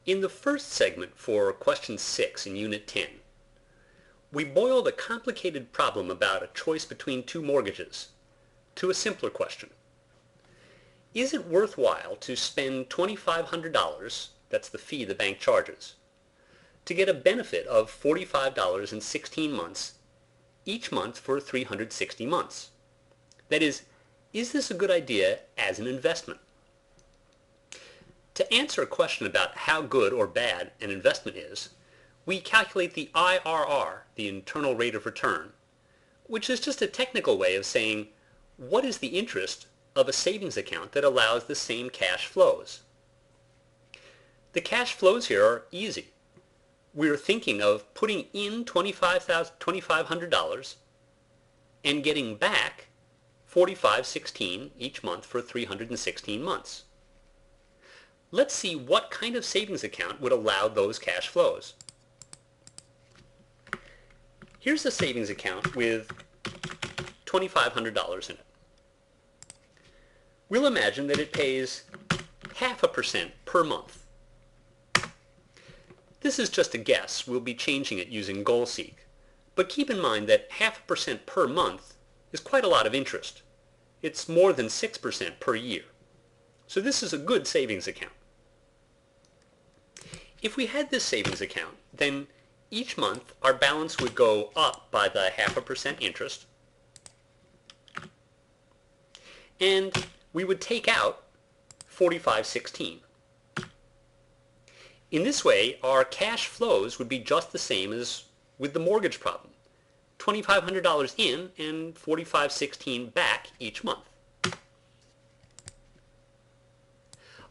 In the first segment for question 6 in Unit 10, we boiled a complicated problem about a choice between two mortgages to a simpler question. Is it worthwhile to spend $2,500, that's the fee the bank charges, to get a benefit of $45 in 16 months, each month for 360 months? That is this a good idea as an investment? To answer a question about how good or bad an investment is, we calculate the IRR, the internal rate of return, which is just a technical way of saying what is the interest of a savings account that allows the same cash flows. The cash flows here are easy. We're thinking of putting in $2,500 and getting back $45.16 each month for 316 months. Let's see what kind of savings account would allow those cash flows. Here's a savings account with $2,500 in it. We'll imagine that it pays 0.5% per month. This is just a guess. We'll be changing it using GoalSeek. But keep in mind that 0.5% per month is quite a lot of interest. It's more than 6% per year. So this is a good savings account. If we had this savings account, then each month our balance would go up by the 0.5% interest, and we would take out $45.16. In this way, our cash flows would be just the same as with the mortgage problem. $2,500 in and $45.16 back each month.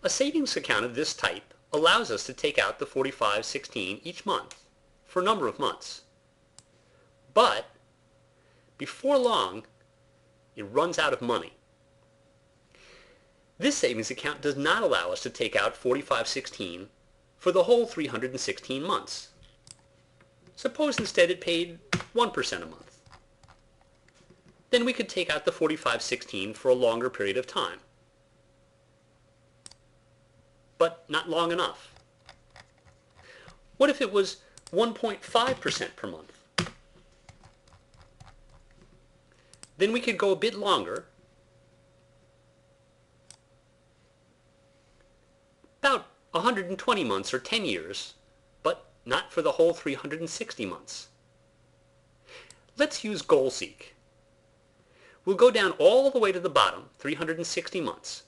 A savings account of this type allows us to take out the $45.16 each month for a number of months. But before long, it runs out of money. This savings account does not allow us to take out $45.16 for the whole 316 months. Suppose instead it paid 1% a month. Then we could take out the $45.16 for a longer period of time. But not long enough. What if it was 1.5% per month? Then we could go a bit longer, about 120 months or 10 years, but not for the whole 360 months. Let's use GoalSeek. We'll go down all the way to the bottom, 360 months,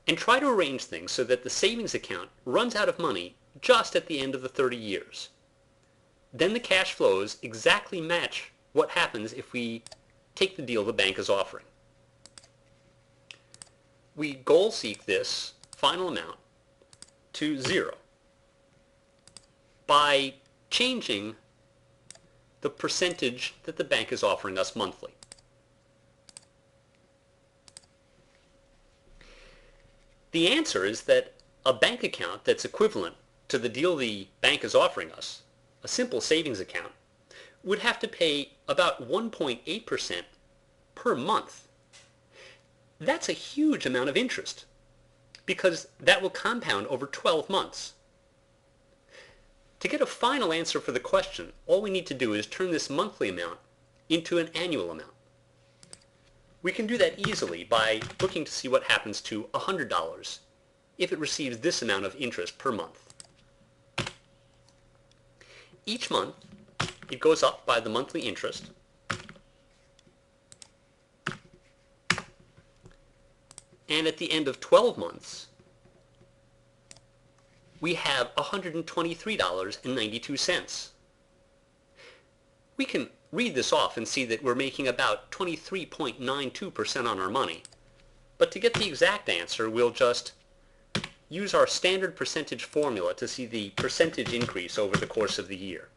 and try to arrange things so that the savings account runs out of money just at the end of the 30 years. Then the cash flows exactly match what happens if we take the deal the bank is offering. We GoalSeek this final amount to 0 by changing the percentage that the bank is offering us monthly. The answer is that a bank account that's equivalent to the deal the bank is offering us, a simple savings account, would have to pay about 1.8% per month. That's a huge amount of interest because that will compound over 12 months. To get a final answer for the question, all we need to do is turn this monthly amount into an annual amount. We can do that easily by looking to see what happens to $100 if it receives this amount of interest per month. Each month, it goes up by the monthly interest, and at the end of 12 months, we have $123.92. We can read this off and see that we're making about 23.92% on our money. But to get the exact answer, we'll just use our standard percentage formula to see the percentage increase over the course of the year.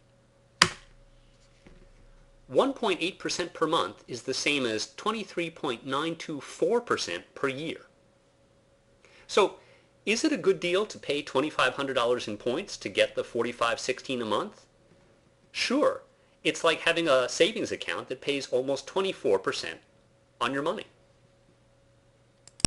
1.8% per month is the same as 23.924% per year. So, is it a good deal to pay $2,500 in points to get the $45.16 a month? Sure. It's like having a savings account that pays almost 24% on your money.